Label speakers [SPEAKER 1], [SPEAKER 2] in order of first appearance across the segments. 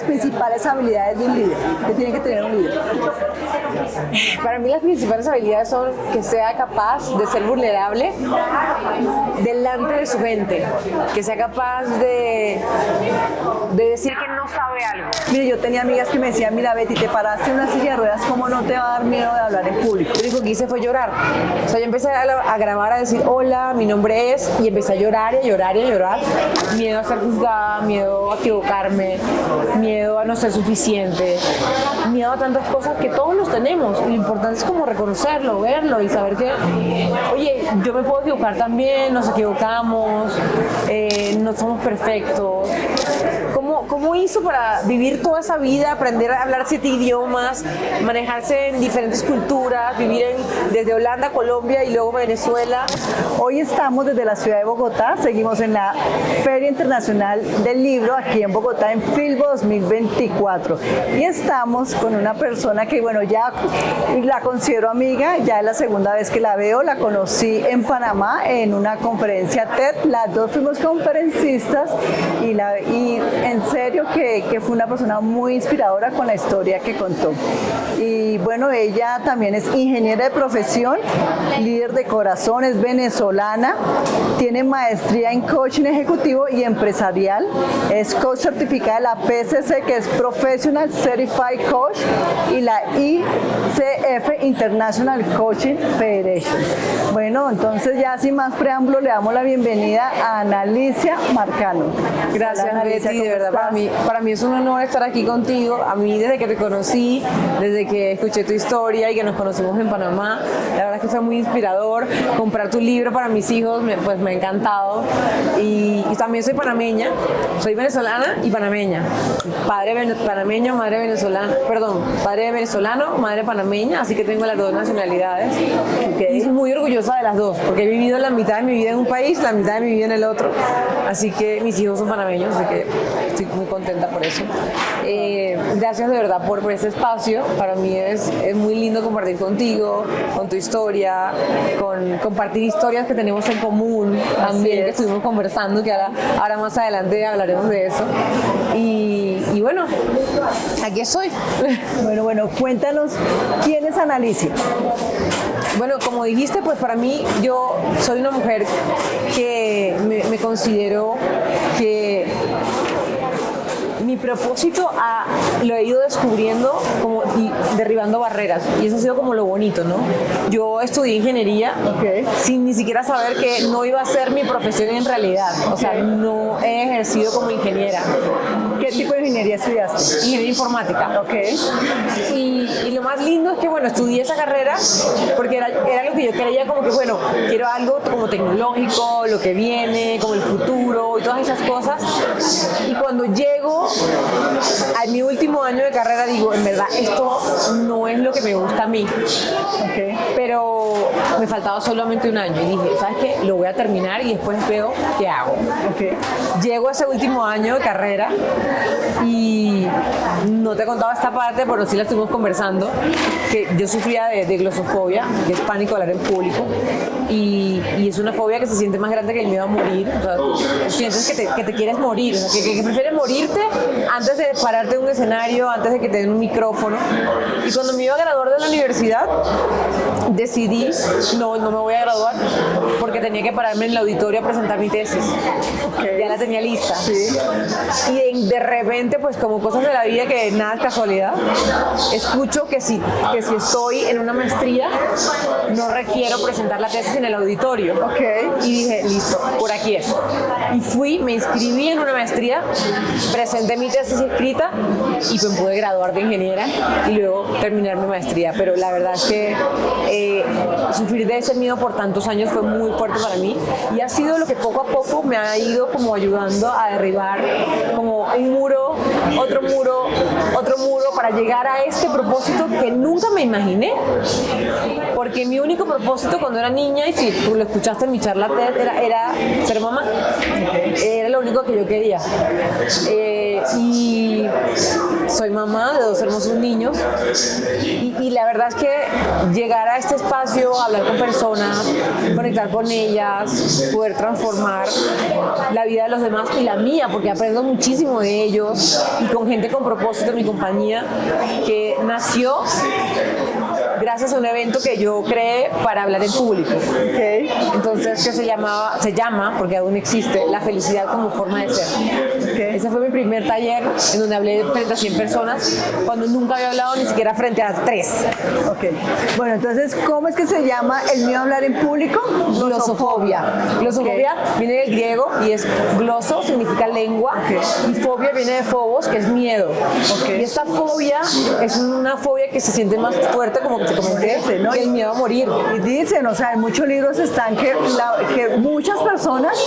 [SPEAKER 1] principales habilidades de un líder que tiene que tener un líder?
[SPEAKER 2] Para mí las principales habilidades son que sea capaz de ser vulnerable delante de su gente, que sea capaz de decir que no sabe algo.
[SPEAKER 1] Mire, yo tenía amigas que me decían, mira Betty, te paraste en una silla de ruedas, ¿cómo no te va a dar miedo de hablar en público?
[SPEAKER 2] Lo único que hice fue llorar. O sea, yo empecé a grabar, a decir, hola, mi nombre es, y empecé a llorar y a llorar y a llorar. Miedo a ser juzgada, miedo a equivocarme, miedo a no ser suficiente, miedo a tantas cosas que todos los tenemos. Y lo importante es como reconocerlo, verlo y saber que, oye, yo me puedo equivocar también, nos equivocamos, no somos perfectos. ¿Cómo hizo para vivir toda esa vida, aprender a hablar 7 idiomas, manejarse en diferentes culturas, vivir desde Holanda, Colombia y luego Venezuela?
[SPEAKER 1] Hoy estamos desde la ciudad de Bogotá, seguimos en la Feria Internacional del Libro aquí en Bogotá en Filbo 2024 y estamos con una persona que bueno, ya la considero amiga, ya es la segunda vez que la veo, la conocí en Panamá en una conferencia TED, las dos fuimos conferencistas y en serio que fue una persona muy inspiradora con la historia que contó. Y bueno, ella también es ingeniera de profesión, líder de corazón, es venezolana, tiene maestría en coaching ejecutivo y empresarial, es coach certificada de la PCC, que es Professional Certified Coach, y la ICF International Coaching Federation. Bueno, entonces ya sin más preámbulo le damos la bienvenida a Analicia Marcano.
[SPEAKER 2] Gracias,
[SPEAKER 1] Hola, Analicia,
[SPEAKER 2] Betty, de verdad, para mí es un honor estar aquí contigo. A mí desde que te conocí, desde que escuché tu historia y que nos conocimos en Panamá, la verdad es que fue muy inspirador. Comprar tu libro para mis hijos, pues me ha encantado. Y también soy panameña, soy venezolana y panameña. Padre panameño, madre venezolana, perdón, padre venezolano, madre panameña, así que tengo las dos nacionalidades. Okay. Y soy muy orgullosa de las dos, porque he vivido la mitad de mi vida en un país, la mitad de mi vida en el otro. Así que mis hijos son panameños, así que estoy muy contenta por eso. Gracias de verdad por ese espacio. Para mí es muy lindo compartir contigo, con tu historia, compartir historias que tenemos en común también, que estuvimos conversando, que ahora más adelante hablaremos de eso. Y bueno, aquí estoy.
[SPEAKER 1] Bueno, cuéntanos, ¿quién es Analicia?
[SPEAKER 2] Bueno, como dijiste, pues para mí yo soy una mujer que me considero que mi propósito lo he ido descubriendo y derribando barreras, y eso ha sido como lo bonito, ¿no? Yo estudié ingeniería sin ni siquiera saber que no iba a ser mi profesión en realidad, o sea, no he ejercido como ingeniera.
[SPEAKER 1] ¿Qué tipo de ingeniería estudiaste?
[SPEAKER 2] Ingeniería informática. Y lo más lindo es que, bueno, estudié esa carrera porque era lo que yo quería, como que, bueno, quiero algo como tecnológico, lo que viene, como el futuro y todas esas cosas. Y cuando llego a mi último año de carrera, digo, en verdad, esto no es lo que me gusta a mí. Pero me faltaba solamente un año y dije, ¿sabes qué? Lo voy a terminar y después veo qué hago. Llego a ese último año de carrera y no te he contado esta parte, pero sí la estuvimos conversando, que yo sufría de glosofobia, que es pánico de hablar en público, y es una fobia que se siente más grande que el miedo a morir. O sea, tú sientes que te quieres morir, o sea, que prefieres morirte antes de pararte en un escenario, antes de que te den un micrófono. Y cuando me iba a graduar de la universidad, decidí, no me voy a graduar, porque tenía que pararme en el auditorio a presentar mi tesis. Ya la tenía lista. Y de repente, pues como cosas de la vida que nada es casualidad, escucho que si estoy en una maestría, no requiero presentar la tesis en el auditorio. Y dije, listo, por aquí es. Y fui, me inscribí en una maestría, presenté mi tesis escrita y me pude graduar de ingeniera y luego terminar mi maestría. Pero la verdad es que sufrir de ese miedo por tantos años fue muy fuerte para mí, y ha sido lo que poco a poco me ha ido como ayudando a derribar como un muro, otro muro, otro muro, para llegar a este propósito que nunca me imaginé, porque mi único propósito cuando era niña, y si tú lo escuchaste en mi charla TED, era ser mamá. Era lo único que yo quería. Y soy mamá de 2 hermosos niños y la verdad es que llegar a este espacio, hablar con personas, conectar con ellas, poder transformar la vida de los demás y la mía, porque aprendo muchísimo de ellos y con gente con propósito en mi compañía, que nació gracias a un evento que yo creé para hablar en público.
[SPEAKER 1] Okay.
[SPEAKER 2] Entonces, que se llama, porque aún existe, La felicidad como forma de ser.
[SPEAKER 1] Okay.
[SPEAKER 2] Ese fue mi primer taller en donde hablé frente a 100 personas, cuando nunca había hablado ni siquiera frente a 3.
[SPEAKER 1] Ok. Bueno, entonces, ¿cómo es que se llama el mío hablar en público?
[SPEAKER 2] Glosofobia. Glosofobia viene del griego y es gloso, significa lengua, y fobia viene de phobos, que es miedo. Y esta fobia es una fobia que se siente más fuerte, como que te comenté, ¿no? Que el miedo a morir.
[SPEAKER 1] Y dicen, o sea, en muchos libros están que muchas personas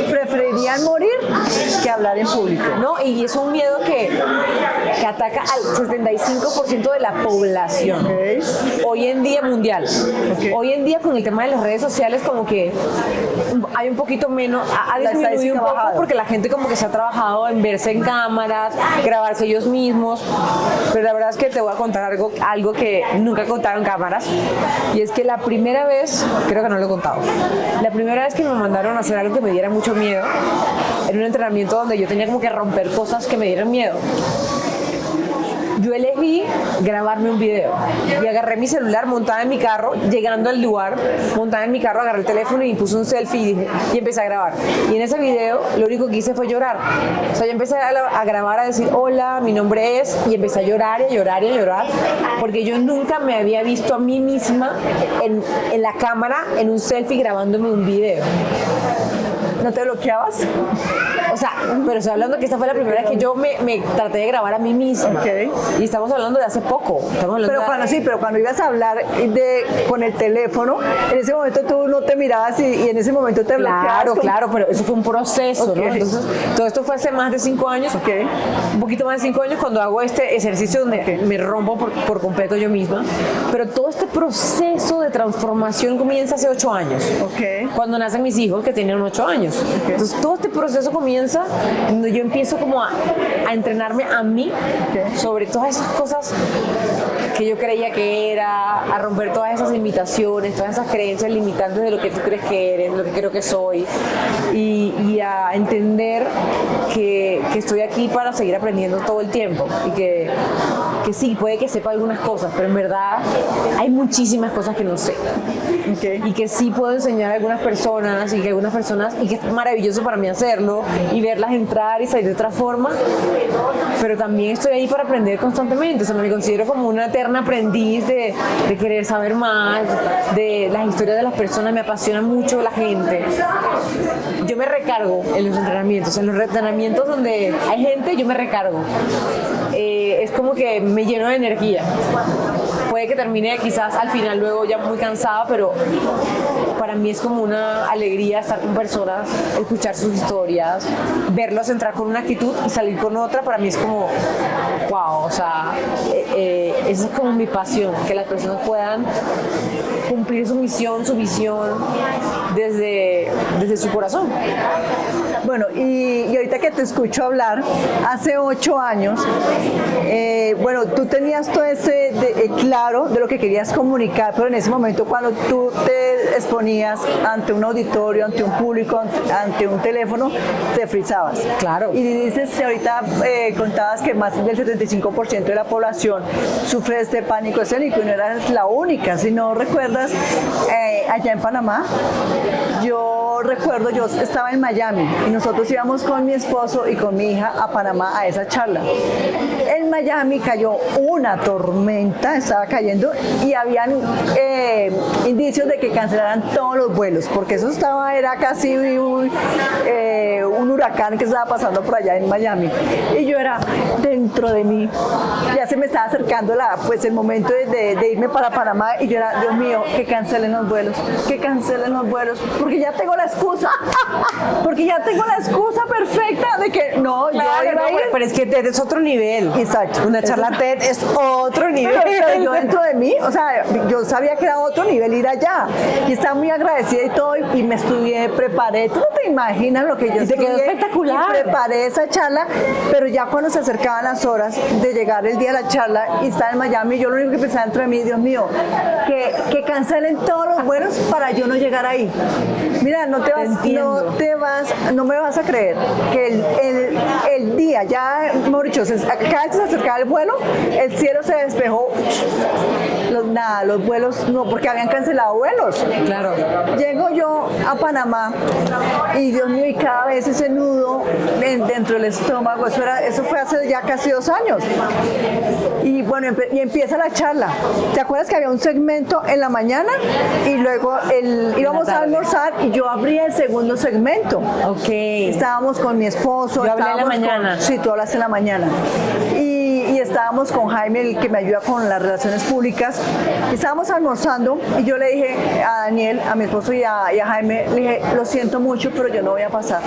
[SPEAKER 1] preferirían morir que hablar en público.
[SPEAKER 2] ¿No? Y es un miedo que ataca al 75% de la población.
[SPEAKER 1] Okay.
[SPEAKER 2] Hoy en día mundial.
[SPEAKER 1] Okay.
[SPEAKER 2] Hoy en día con el tema de las redes sociales como que hay un poquito menos, ha disminuido un poco porque la gente como que se ha trabajado en verse en cámaras, grabarse ellos mismos, pero la verdad es que te voy a contar algo que nunca he contado en cámaras, y es que la primera vez, creo que no lo he contado, la primera vez que me mandaron a hacer algo que me diera mucho miedo, en un entrenamiento donde yo tenía como que romper cosas que me dieran miedo, yo elegí grabarme un video y agarré mi celular montada en mi carro, llegando al lugar, montada en mi carro, agarré el teléfono y puse un selfie y empecé a grabar. Y en ese video lo único que hice fue llorar. O sea, yo empecé a grabar, a decir hola, mi nombre es, y empecé a llorar y a llorar y a llorar, porque yo nunca me había visto a mí misma en la cámara, en un selfie grabándome un video.
[SPEAKER 1] ¿No te bloqueabas?
[SPEAKER 2] O sea, pero estoy hablando que esta fue la primera vez que yo me traté de grabar a mí misma.
[SPEAKER 1] Okay.
[SPEAKER 2] Y estamos hablando de hace poco.
[SPEAKER 1] Pero cuando ibas a hablar con el teléfono, en ese momento tú no te mirabas y en ese momento te bloqueabas.
[SPEAKER 2] Claro, pero eso fue un proceso,
[SPEAKER 1] Okay.
[SPEAKER 2] ¿no? Entonces, todo esto fue hace más de 5 años.
[SPEAKER 1] Okay.
[SPEAKER 2] Un poquito más de 5 años cuando hago este ejercicio donde me rompo por completo yo misma. Pero todo este proceso de transformación comienza hace 8 años.
[SPEAKER 1] Okay.
[SPEAKER 2] Cuando nacen mis hijos que tenían 8 años.
[SPEAKER 1] Okay.
[SPEAKER 2] Entonces, todo este proceso comienza donde yo empiezo como a entrenarme a mí sobre todas esas cosas que yo creía que era, a romper todas esas limitaciones, todas esas creencias limitantes de lo que tú crees que eres, lo que creo que soy, y a entender que estoy aquí para seguir aprendiendo todo el tiempo y que sí, puede que sepa algunas cosas, pero en verdad hay muchísimas cosas que no sé.
[SPEAKER 1] Okay.
[SPEAKER 2] Y que sí puedo enseñar a algunas personas y que es maravilloso para mí hacerlo y verlas entrar y salir de otra forma, pero también estoy ahí para aprender constantemente. O sea, me considero como una eterna aprendiz de querer saber más, de las historias de las personas. Me apasiona mucho la gente. Yo me recargo en los entrenamientos donde hay gente, yo me recargo. Es como que me lleno de energía. Puede que termine quizás al final luego ya muy cansada, pero para mí es como una alegría estar con personas, escuchar sus historias, verlos entrar con una actitud y salir con otra. Para mí es como wow, o sea, esa es como mi pasión, que las personas puedan cumplir su misión, su visión desde su corazón.
[SPEAKER 1] Bueno, y ahorita que te escucho hablar, hace 8 años, bueno, tú tenías todo ese claro de lo que querías comunicar, pero en ese momento cuando tú te exponías ante un auditorio, ante un público, ante un teléfono, te frizabas.
[SPEAKER 2] Claro.
[SPEAKER 1] Y dices, ahorita contabas que más del 75% de la población sufre de este pánico escénico y no eras la única. Si no recuerdas, allá en Panamá, yo estaba en Miami y nosotros íbamos con mi esposo y con mi hija a Panamá a esa charla. En Miami cayó una tormenta, estaba cayendo y habían indicios de que cancelaran todos los vuelos, porque eso era casi un huracán que estaba pasando por allá en Miami. Y yo era dentro de mí, ya se me estaba acercando el momento de irme para Panamá y yo era, Dios mío, que cancelen los vuelos, porque ya tengo la excusa, porque ya tengo la excusa perfecta de que no,
[SPEAKER 2] Claro,
[SPEAKER 1] yo iba a ir.
[SPEAKER 2] pero es que TED es otro nivel.
[SPEAKER 1] Exacto.
[SPEAKER 2] Una charla TED es otro nivel.
[SPEAKER 1] Pero yo dentro de mí, o sea, yo sabía que era otro nivel ir allá y estaba muy agradecida y todo y me estudié, preparé, tú no te imaginas lo que yo
[SPEAKER 2] Y te quedó
[SPEAKER 1] estudié
[SPEAKER 2] espectacular.
[SPEAKER 1] y preparé esa charla, pero ya cuando se acercaban las horas de llegar el día de la charla y estar en Miami, yo lo único que pensaba dentro de mí, Dios mío, que cancelen todos los vuelos para yo no llegar ahí. Mira, no me vas a creer que el día, ya, mejor dicho, cada vez que se acercaba el vuelo, el cielo se despejó. Los vuelos no, porque habían cancelado vuelos.
[SPEAKER 2] Claro.
[SPEAKER 1] Llego yo a Panamá y Dios mío, y cada vez ese nudo dentro del estómago, eso fue hace ya casi 2 años. Y bueno, y empieza la charla. ¿Te acuerdas que había un segmento en la mañana y luego íbamos a almorzar y yo abrí el segundo segmento?
[SPEAKER 2] Ok.
[SPEAKER 1] Estábamos con mi esposo.
[SPEAKER 2] Yo hablé en la mañana.
[SPEAKER 1] Sí, tú hablaste en la mañana. Y estábamos con Jaime, el que me ayuda con las relaciones públicas. Estábamos almorzando y yo le dije a Daniel, a mi esposo y a Jaime, le dije, lo siento mucho, pero yo no voy a pasar.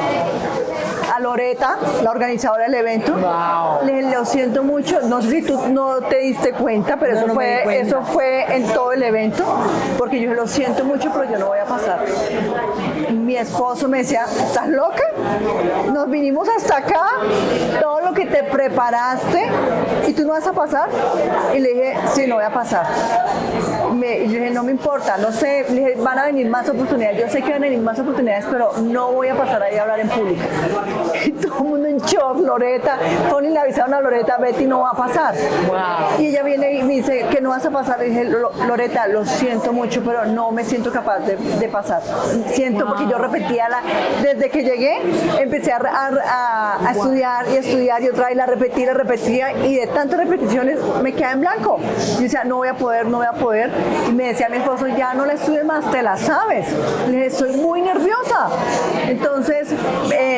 [SPEAKER 1] A Loreta, la organizadora del evento,
[SPEAKER 2] Wow.
[SPEAKER 1] le dije, lo siento mucho, no sé si tú no te diste cuenta, pero
[SPEAKER 2] No, no me di cuenta.
[SPEAKER 1] eso fue en todo el evento, porque yo dije, lo siento mucho, pero yo no voy a pasar. Mi esposo me decía, ¿estás loca? Nos vinimos hasta acá, todo lo que te preparaste y tú no vas a pasar. Y le dije, sí, no voy a pasar. Y yo dije, no me importa, no sé, le dije, van a venir más oportunidades, yo sé que van a venir más oportunidades, pero no voy a pasar ahí a hablar en público. Y todo el mundo en shock, Loreta, Tony le avisaron a Loreta, Betty no va a pasar.
[SPEAKER 2] Wow.
[SPEAKER 1] Y ella viene y me dice que no vas a pasar. Le dije, Loreta, lo siento mucho, pero no me siento capaz de pasar. Siento porque yo repetía desde que llegué, empecé a estudiar y estudiar y otra vez la repetía y de tantas repeticiones me quedaba en blanco. Yo decía, no voy a poder. Y me decía mi esposo, ya no la estudies más, te la sabes. Le dije, estoy muy nerviosa. Entonces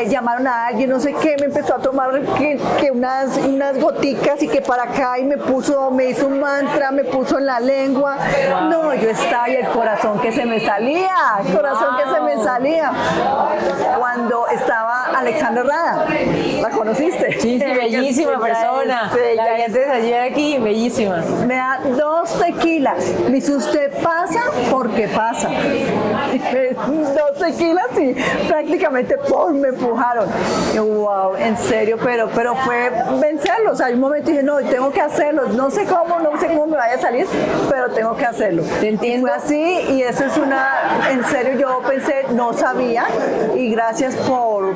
[SPEAKER 1] llamaron a alguien, no sé qué, me empezó a tomar que unas goticas y que para acá y me hizo un mantra, me puso en la lengua. No, yo estaba y el corazón que se me salía, cuando estaba Alexandra Rada. ¿La conociste?
[SPEAKER 2] Sí, bellísima persona. La vi antes de ayer aquí, bellísima.
[SPEAKER 1] Me da 2 tequilas. Me dice, usted pasa porque pasa. 2 tequilas y prácticamente ¡pum! Me empujaron. Y, wow, en serio, pero fue vencerlo. O sea, hay un momento dije, no, tengo que hacerlo. No sé cómo me vaya a salir, pero tengo que hacerlo.
[SPEAKER 2] Te entiendo.
[SPEAKER 1] Y fue así y eso es en serio, yo pensé, no sabía y gracias por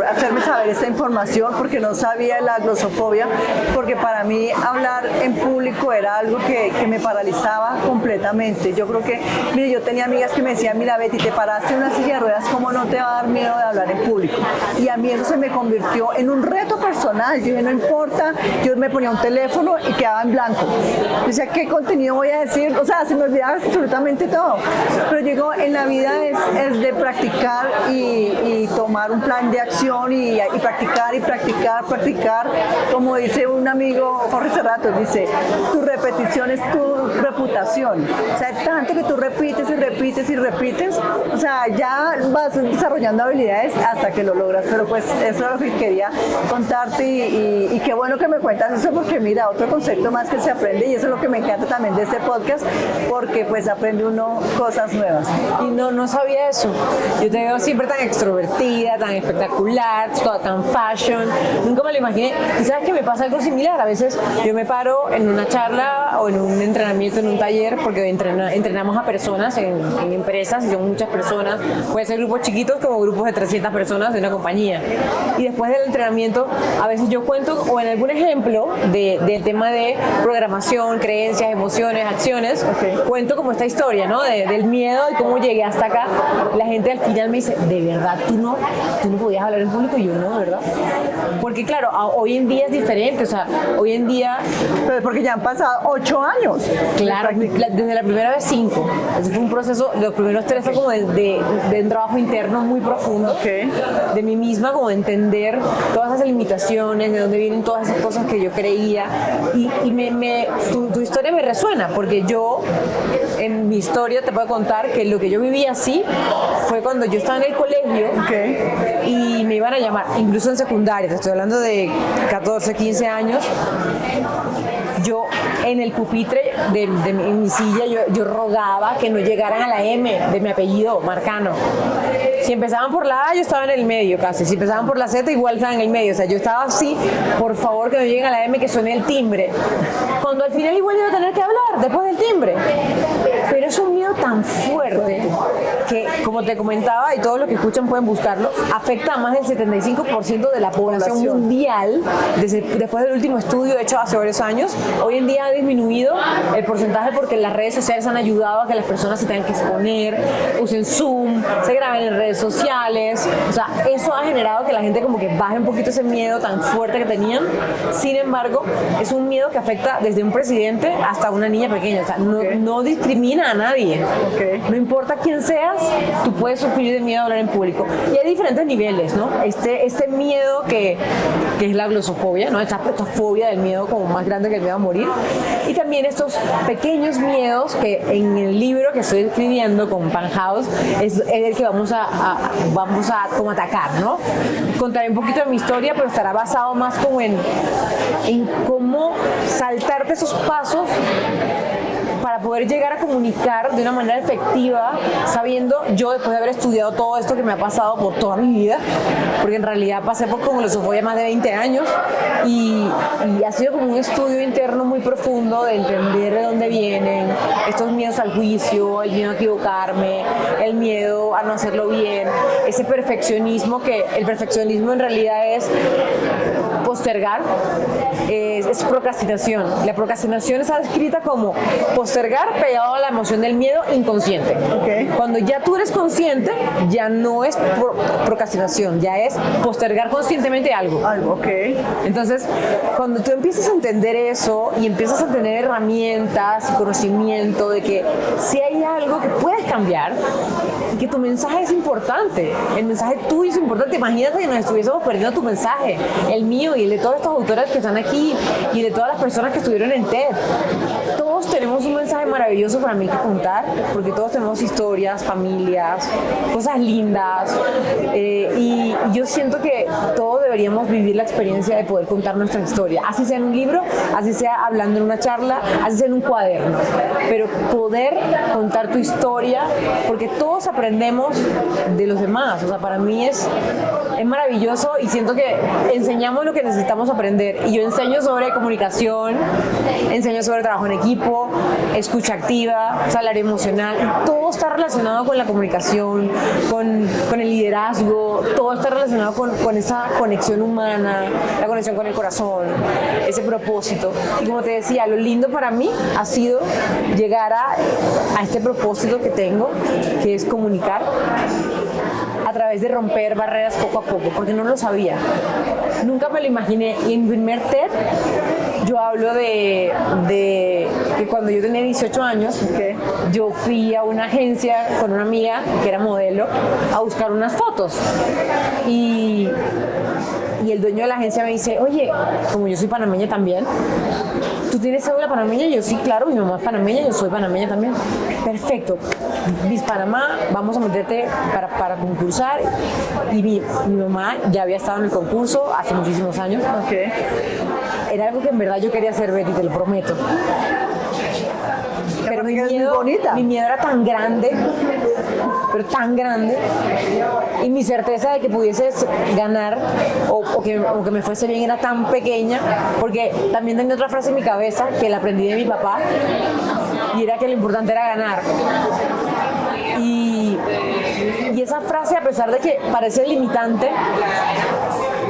[SPEAKER 1] hacerme saber esta información porque no sabía la glosofobia, porque para mí hablar en público era algo que me paralizaba completamente. Yo creo que, mire, yo tenía amigas que me decían, mira Betty, te paraste en una silla de ruedas, ¿cómo no te va a dar miedo de hablar en público? Y a mí eso se me convirtió en un reto personal. Yo dije, no importa, yo me ponía un teléfono y quedaba en blanco. Yo decía, ¿qué contenido voy a decir? O sea, se me olvidaba absolutamente todo. Pero digo, en la vida es de practicar y tomar un plan de acción y practicar. Como dice un amigo, Jorge Cerrato, dice, tu repetición es tu reputación. O sea, tanto que tú repites, o sea, ya vas desarrollando habilidades hasta que lo logras. Pero pues eso es lo que quería contarte y qué bueno que me cuentas eso porque mira, otro concepto más que se aprende y eso es lo que me encanta también de este podcast porque pues aprende uno cosas nuevas.
[SPEAKER 2] Y no sabía eso. Yo te veo siempre tan extrovertida, tan espectacular, toda tan fashion. Nunca me lo imaginé. Y sabes que me pasa algo similar. A veces yo me paro en una charla o en un entrenamiento, en un taller, porque entrenamos a personas en empresas, y son muchas personas. Puede ser grupos chiquitos como grupos de 300 personas de una compañía. Y después del entrenamiento, a veces yo cuento o en algún ejemplo del tema de programación, creencias, emociones, acciones, cuento como esta historia, ¿no? Del miedo y cómo llegué hasta acá. La gente al final me dice, ¿de verdad tú no podías hablar en público? Y yo, no, ¿de verdad? Porque claro, hoy en día es diferente, o sea, Hoy en día,
[SPEAKER 1] Pero porque ya han pasado 8 años.
[SPEAKER 2] claro, desde la primera vez 5. Ese fue un proceso, los primeros 3 fue como de un trabajo interno muy profundo, de mí misma, como de entender todas esas limitaciones, de dónde vienen todas esas cosas que yo creía. Y tu historia me resuena, porque yo, en mi historia, te puedo contar que lo que yo viví así fue cuando yo estaba en el colegio y me iban a llamar, incluso en secundaria, te estoy hablando de 14, 15 años. Yo en el pupitre de mi silla yo rogaba que no llegaran a la M de mi apellido Marcano. Si empezaban por la A, yo estaba en el medio casi. Si empezaban por la Z, igual estaba en el medio. O sea, yo estaba así, por favor que no lleguen a la M, que suene el timbre. Cuando al final igual iba a tener que hablar después del timbre. Pero es un miedo tan fuerte que, como te comentaba, y todos los que escuchan pueden buscarlo, afecta a más del 75% de la población mundial. Después del último estudio hecho hace varios años, hoy en día ha disminuido el porcentaje porque las redes sociales han ayudado a que las personas se tengan que exponer, usen Zoom, se graben en redes sociales. O sea, eso ha generado que la gente como que baje un poquito ese miedo tan fuerte que tenían. Sin embargo, es un miedo que afecta desde un presidente hasta una niña pequeña. O sea, no discrimina a nadie. No importa quién seas, tú puedes sufrir de miedo a hablar en público. Y hay diferentes niveles, ¿no? Este miedo que es la glosofobia, ¿no? Esta fobia del miedo como más grande que el miedo a morir. Y también estos pequeños miedos que en el libro que estoy escribiendo con Pan House es el que vamos a como atacar, ¿no? Contaré un poquito de mi historia, pero estará basado más como en cómo saltarte esos pasos para poder llegar a comunicar de una manera efectiva, sabiendo yo, después de haber estudiado todo esto que me ha pasado por toda mi vida, porque en realidad pasé por glosofobia más de 20 años y ha sido como un estudio interno muy profundo de entender de dónde vienen estos miedos al juicio, el miedo a equivocarme, el miedo a no hacerlo bien, ese perfeccionismo, que el perfeccionismo en realidad es postergar, es procrastinación. La procrastinación está descrita como postergar pegado a la emoción del miedo inconsciente. Cuando ya tú eres consciente, ya no es procrastinación, ya es postergar conscientemente algo. Entonces, cuando tú empiezas a entender eso y empiezas a tener herramientas y conocimiento de que si hay algo que puedes cambiar y que tu mensaje es importante, el mensaje tuyo es importante. Imagínate que nos estuviésemos perdiendo tu mensaje, el mío y el de todos estos autores que están aquí y de todas las personas que estuvieron en TED. Todos tenemos un mensaje maravilloso para mí que contar, porque todos tenemos historias, familias, cosas lindas, y yo siento que todos deberíamos vivir la experiencia de poder contar nuestra historia, así sea en un libro, así sea hablando en una charla, así sea en un cuaderno, pero poder contar tu historia, porque todos aprendemos de los demás. O sea, para mí es maravilloso y siento que enseñamos lo que necesitamos aprender, y yo enseño sobre comunicación, enseño sobre trabajo en equipo, escucha activa, salario emocional, y todo está relacionado con la comunicación, con el liderazgo, todo está relacionado con esa conexión humana, la conexión con el corazón, ese propósito. Y como te decía, lo lindo para mí ha sido llegar a este propósito que tengo, que es comunicar a través de romper barreras poco a poco, porque no lo sabía, nunca me lo imaginé. Y en mi primer TED yo hablo de que cuando yo tenía 18 años, yo fui a una agencia con una amiga que era modelo a buscar unas fotos, y el dueño de la agencia me dice: oye, como yo soy panameña también, ¿tú tienes cédula panameña? Y yo: sí, claro, mi mamá es panameña, yo soy panameña también. Perfecto, Miss Panamá, vamos a meterte para concursar. Y mi mamá ya había estado en el concurso hace muchísimos años. Era algo que en verdad yo quería hacer, Betty, te lo prometo. Pero mi miedo era tan grande, pero tan grande, y mi certeza de que pudieses ganar o que me fuese bien era tan pequeña, porque también tenía otra frase en mi cabeza que la aprendí de mi papá, y era que lo importante era ganar. Y esa frase, a pesar de que parece limitante,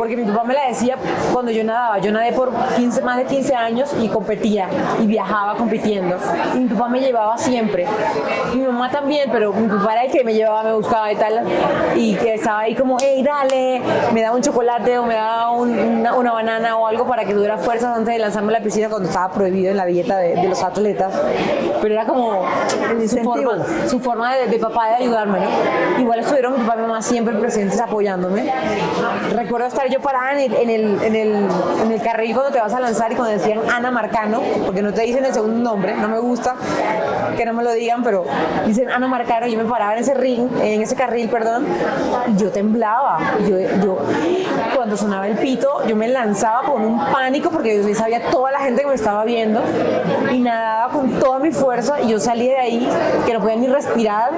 [SPEAKER 2] porque mi papá me la decía cuando yo nadaba. Yo nadé por más de 15 años y competía y viajaba compitiendo. Y mi papá me llevaba siempre. Y mi mamá también, pero mi papá era el que me llevaba, me buscaba y tal. Y que estaba ahí como, hey, dale, me daba un chocolate o me daba una banana o algo para que tuviera fuerzas antes de lanzarme a la piscina cuando estaba prohibido en la dieta de los atletas. Pero era como su forma de papá de ayudarme, ¿no? Igual estuvieron mi papá y mi mamá siempre presentes apoyándome. Recuerdo estar yo parada en el carril cuando te vas a lanzar y cuando decían Ana Marcano, porque no te dicen el segundo nombre, no me gusta que no me lo digan, pero dicen Ana Marcano, yo me paraba en ese carril, perdón, y yo temblaba. Yo cuando sonaba el pito, yo me lanzaba con un pánico porque yo sabía toda la gente que me estaba viendo y nadaba con toda mi fuerza y yo salí de ahí que no podía ni respirar,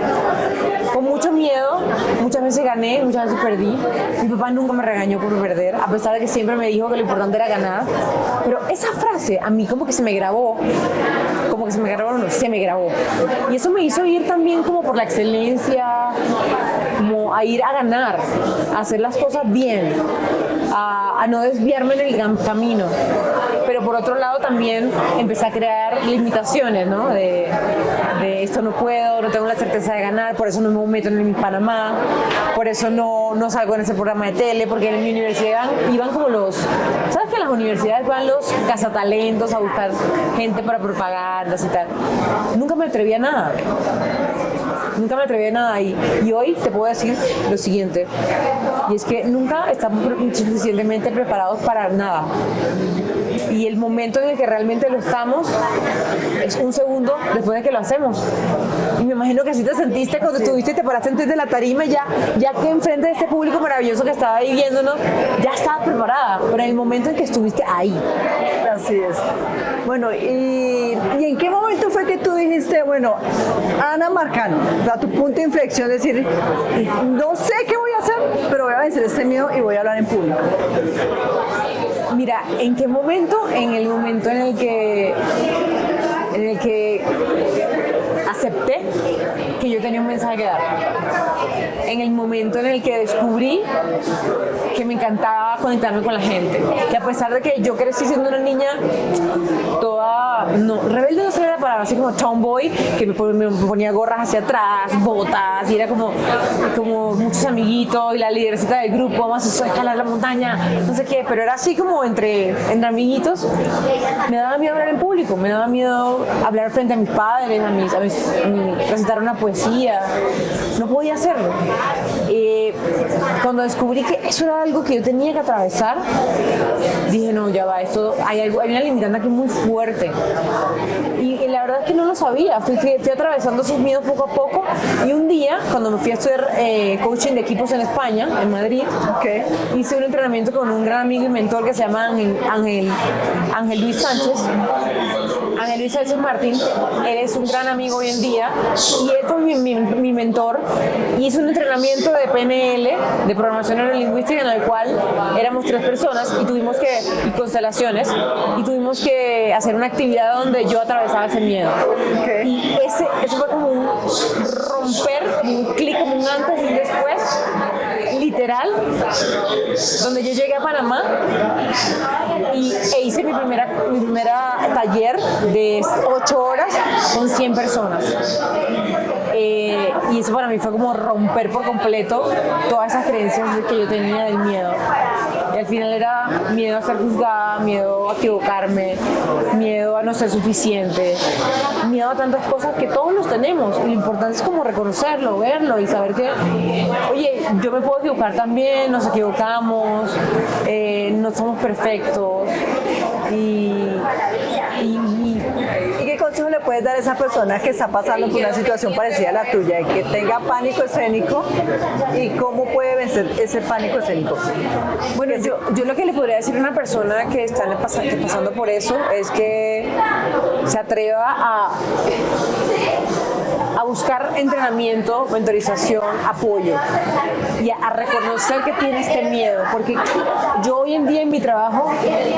[SPEAKER 2] con mucho miedo. Muchas veces gané, muchas veces perdí. Mi papá nunca me regañó por perder, a pesar de que siempre me dijo que lo importante era ganar. Pero esa frase a mí como que se me grabó, se me grabó. Y eso me hizo ir también como por la excelencia, como a ir a ganar, a hacer las cosas bien, a no desviarme en el camino. Pero por otro lado también empecé a crear limitaciones, ¿no? De esto no puedo, no tengo la certeza de ganar, por eso no me meto en mi Panamá, por eso no salgo en ese programa de tele, porque en mi universidad iban como ¿sabes que en las universidades van los cazatalentos a buscar gente para propagandas y tal? Nunca me atreví a nada. Y hoy te puedo decir lo siguiente, y es que nunca estamos suficientemente preparados para nada. Y el momento en el que realmente lo estamos es un segundo después de que lo hacemos. Y me imagino que así te sentiste cuando estuviste y te paraste antes de la tarima, ya que enfrente de este público maravilloso que estaba ahí viéndonos, ya estabas preparada, pero en el momento en que estuviste ahí.
[SPEAKER 1] Así es. Bueno, ¿y en qué momento fue que tú dijiste, bueno, Ana Marcano, o sea, tu punto de inflexión, decir, no sé qué voy a hacer, pero voy a vencer este miedo y voy a hablar en público?
[SPEAKER 2] Mira, ¿en qué momento? En el momento en el que acepté que yo tenía un mensaje que dar. En el momento en el que descubrí que me encantaba conectarme con la gente. Que a pesar de que yo crecí siendo una niña toda, rebelde no sé la palabra, así como tomboy, que me ponía gorras hacia atrás, botas, y era como muchos amiguitos, y la lidercita del grupo, vamos a escalar la montaña, no sé qué, pero era así como entre amiguitos. Me daba miedo hablar en público, me daba miedo hablar frente a mis padres, recitar una poesía, no podía hacerlo. Cuando descubrí que eso era algo que yo tenía que atravesar, dije, no, ya va, hay una limitante aquí muy fuerte. Y la verdad es que no lo sabía, fui atravesando esos miedos poco a poco, y un día, cuando me fui a estudiar coaching de equipos en España, en Madrid, hice un entrenamiento con un gran amigo y mentor que se llama Ángel Luis Sánchez. Ángel Luis Sánchez Martín, él es un gran amigo hoy en día, y él fue mi mentor, y hizo un entrenamiento de PNL, de programación neurolingüística, en el cual éramos 3 personas y constelaciones, y tuvimos que hacer una actividad donde yo atravesaba ese miedo. Y eso fue como un romper, un clic, como un antes y un después, literal, donde yo llegué a Panamá e hice mi primera taller de 8 horas con 100 personas. Y eso para mí fue como romper por completo todas esas creencias que yo tenía del miedo. Y al final era miedo a ser juzgada, miedo a equivocarme, miedo a no ser suficiente, miedo a tantas cosas que todos los tenemos. Y lo importante es como reconocerlo, verlo y saber que, oye, yo me puedo equivocar también, nos equivocamos, no somos perfectos. ¿Y
[SPEAKER 1] qué consejo le puedes dar a esa persona que está pasando por una situación parecida a la tuya, y que tenga pánico escénico, y cómo puede vencer ese pánico escénico?
[SPEAKER 2] Bueno, yo lo que le podría decir a una persona que está pasando por eso es que se atreva a buscar entrenamiento, mentorización, apoyo, y a reconocer que tiene este miedo, porque yo hoy en día en mi trabajo,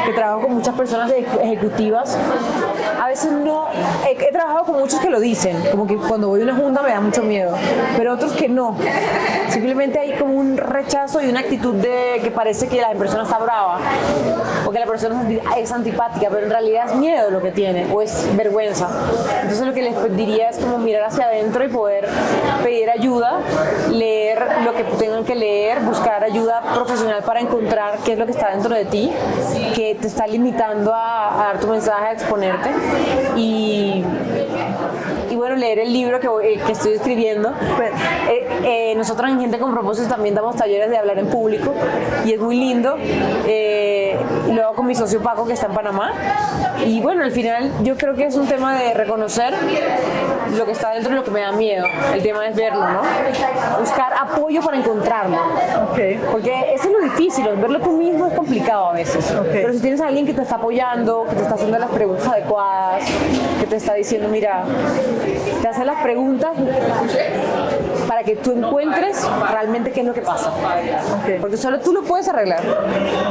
[SPEAKER 2] que trabajo con muchas personas ejecutivas, a veces he trabajado con muchos que lo dicen, como que cuando voy a una junta me da mucho miedo, pero otros que no, Simplemente hay como un rechazo y una actitud de que parece que la persona está brava o que la persona es antipática, pero en realidad es miedo lo que tiene o es vergüenza. Entonces lo que les diría es como mirar hacia adentro y poder pedir ayuda, leer lo que tengan que leer, buscar ayuda profesional para encontrar qué es lo que está dentro de ti, que te está limitando a dar tu mensaje, a exponerte y bueno, leer el libro que estoy escribiendo. Nosotros en Gente con Propósito también damos talleres de hablar en público y es muy lindo. Lo hago con mi socio Paco, que está en Panamá. Y bueno, al final yo creo que es un tema de reconocer lo que está dentro de lo que me da miedo. El tema es verlo, ¿no? Buscar apoyo para encontrarlo.
[SPEAKER 1] Okay.
[SPEAKER 2] Porque eso es lo difícil, verlo tú mismo es complicado a veces.
[SPEAKER 1] Okay.
[SPEAKER 2] Pero si tienes a alguien que te está apoyando, que te está haciendo las preguntas adecuadas, que te está diciendo, mira, te hace las preguntas para que tú encuentres realmente qué es lo que pasa.
[SPEAKER 1] Okay.
[SPEAKER 2] Porque solo tú lo puedes arreglar.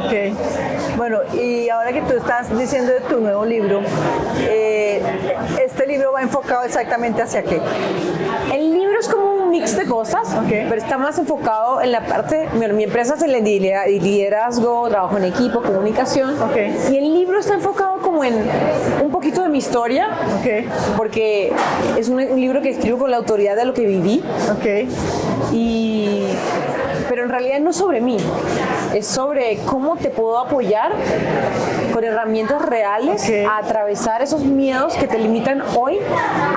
[SPEAKER 1] Ok. Bueno, y ahora que tú estás diciendo de tu nuevo libro, ¿este libro va enfocado exactamente hacia qué?
[SPEAKER 2] El libro es como un mix de cosas,
[SPEAKER 1] Okay.
[SPEAKER 2] pero está más enfocado en la parte, mi empresa es en el liderazgo, trabajo en equipo, comunicación,
[SPEAKER 1] Okay.
[SPEAKER 2] y el libro está enfocado como en un poquito de mi historia,
[SPEAKER 1] Okay.
[SPEAKER 2] porque es un libro que escribo con la autoridad de lo que viví,
[SPEAKER 1] Ok.
[SPEAKER 2] pero en realidad no es sobre mí, es sobre cómo te puedo apoyar con herramientas reales
[SPEAKER 1] Okay.
[SPEAKER 2] a atravesar esos miedos que te limitan hoy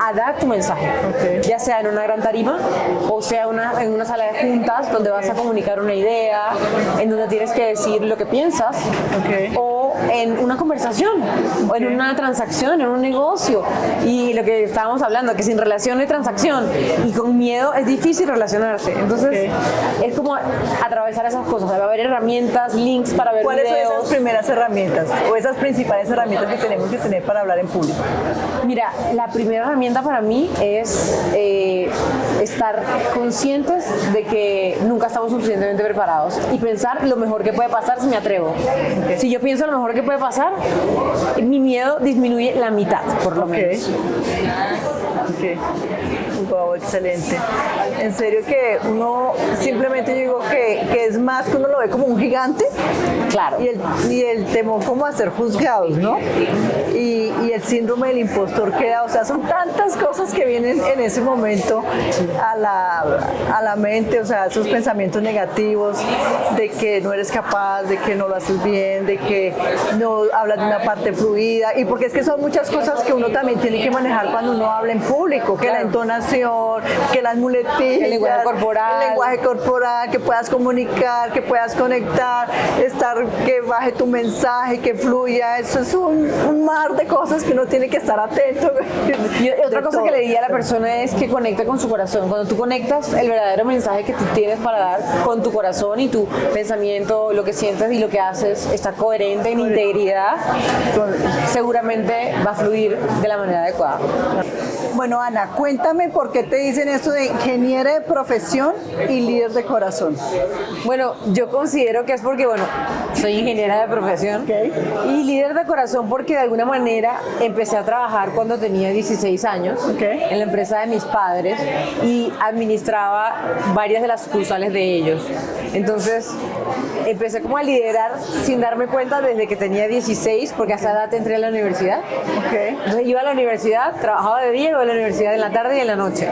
[SPEAKER 2] a dar tu mensaje,
[SPEAKER 1] Okay.
[SPEAKER 2] ya sea en una gran tarima o sea en una sala de juntas donde vas a comunicar una idea, en donde tienes que decir lo que piensas,
[SPEAKER 1] Okay.
[SPEAKER 2] o en una conversación o en una transacción, en un negocio, y lo que estábamos hablando, que sin relación no hay transacción y con miedo es difícil relacionarse. Entonces es como atravesar esas cosas, va a haber herramientas, links para ver
[SPEAKER 1] ¿Cuáles son
[SPEAKER 2] videos.
[SPEAKER 1] esas primeras herramientas o esas principales herramientas que tenemos que tener para hablar en público?
[SPEAKER 2] Mira, la primera herramienta para mí es estar conscientes de que nunca estamos suficientemente preparados y pensar lo mejor que puede pasar si me atrevo.
[SPEAKER 1] Okay.
[SPEAKER 2] Si yo pienso lo mejor que puede pasar, mi miedo disminuye la mitad, por lo menos.
[SPEAKER 1] Ok. Wow, excelente. En serio que uno simplemente yo digo que es más que uno lo ve como un gigante.
[SPEAKER 2] Claro.
[SPEAKER 1] Y el temor como a ser juzgados, ¿no? Y el síndrome del impostor queda, o sea, son tantas cosas que vienen en ese momento a la mente, o sea, esos pensamientos negativos de que no eres capaz, de que no lo haces bien, de que no hablas de una parte fluida, y porque es que son muchas cosas que uno también tiene que manejar cuando uno habla en público, que la entonación, que las muletillas,
[SPEAKER 2] El lenguaje corporal,
[SPEAKER 1] que puedas comunicar, que puedas conectar, que baje tu mensaje, que fluya. Eso es un mar de cosas que uno tiene que estar atento.
[SPEAKER 2] Y otra cosa que le diría a la persona es que conecte con su corazón. Cuando tú conectas el verdadero mensaje que tú tienes para dar con tu corazón y tu pensamiento, lo que sientes y lo que haces está coherente, en integridad, seguramente va a fluir de la manera adecuada.
[SPEAKER 1] Bueno, Ana, cuéntame por qué te dicen esto de ingeniera de profesión y líder de corazón.
[SPEAKER 2] Bueno, yo considero que es porque, bueno, soy ingeniera de profesión y líder de corazón porque de alguna manera empecé a trabajar cuando tenía 16 años en la empresa de mis padres y administraba varias de las sucursales de ellos. Entonces, empecé como a liderar sin darme cuenta desde que tenía 16, porque a esa edad entré a la universidad. Entonces iba a la universidad, trabajaba de día, iba a la universidad en la tarde y en la noche.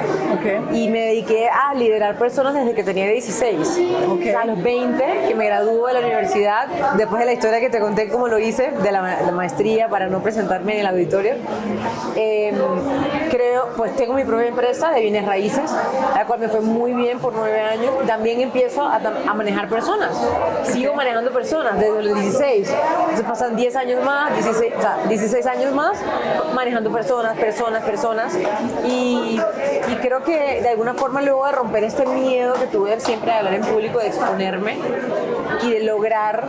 [SPEAKER 2] Y me dediqué a liderar personas desde que tenía 16. O sea, a los 20, que me graduó de la universidad, después de la historia que te conté cómo lo hice, de la maestría para no presentarme en el auditorio, pues tengo mi propia empresa de bienes raíces, la cual me fue muy bien por 9 años. También empiezo a manejar personas. Sigo manejando personas desde los 16. Entonces pasan 10 años más, 16 años más manejando personas. Y creo que de alguna forma luego de romper este miedo que tuve siempre de hablar en público, de exponerme, y de lograr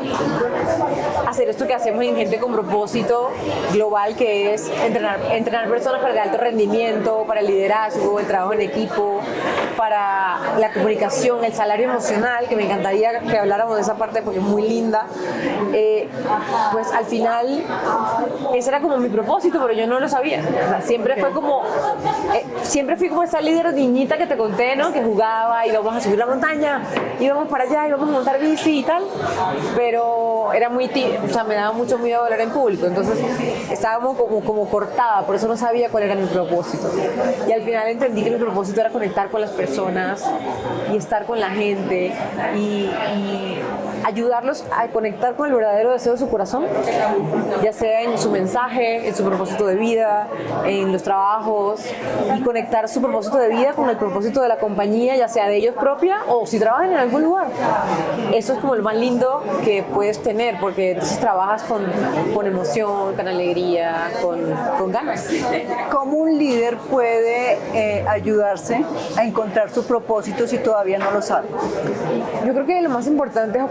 [SPEAKER 2] hacer esto que hacemos en Gente con Propósito global, que es entrenar personas para el alto rendimiento, para el liderazgo, el trabajo en equipo, para la comunicación, el salario emocional, que me encantaría que habláramos de esa parte porque es muy linda. Pues al final ese era como mi propósito, pero yo no lo sabía. O sea, siempre fui como esa líder niñita que te conté, ¿no? Que jugaba, íbamos a subir la montaña, íbamos para allá, íbamos a montar bici y tal, pero era muy tímida, o sea, me daba mucho miedo hablar en público, entonces estaba como cortada, por eso no sabía cuál era mi propósito. Y al final entendí que mi propósito era conectar con las personas y estar con la gente y ayudarlos a conectar con el verdadero deseo de su corazón, ya sea en su mensaje, en su propósito de vida, en los trabajos, y conectar su propósito de vida con el propósito de la compañía, ya sea de ellos propia o si trabajan en algún lugar. Eso es como lo más lindo que puedes tener, porque entonces trabajas con emoción, con alegría, con ganas.
[SPEAKER 1] ¿Cómo un líder puede ayudarse a encontrar su propósito si todavía no lo sabe?
[SPEAKER 2] Yo creo que lo más importante es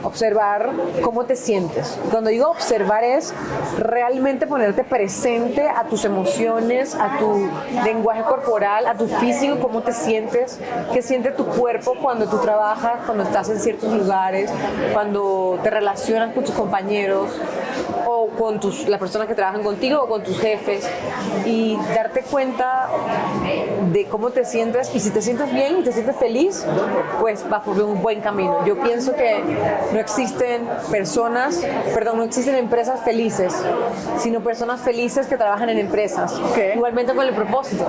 [SPEAKER 2] observar cómo te sientes. Cuando digo observar es realmente ponerte presente a tus emociones, a tu lenguaje corporal, a tu físico, cómo te sientes, qué siente tu cuerpo cuando tú trabajas, cuando estás en ciertos lugares, cuando te relacionas con tus compañeros o con las personas que trabajan contigo o con tus jefes, y darte cuenta de cómo te sientes, y si te sientes bien y te sientes feliz, pues vas por un buen camino. Yo pienso que no existen empresas felices, sino personas felices que trabajan en empresas.
[SPEAKER 1] Okay.
[SPEAKER 2] Igualmente con el propósito.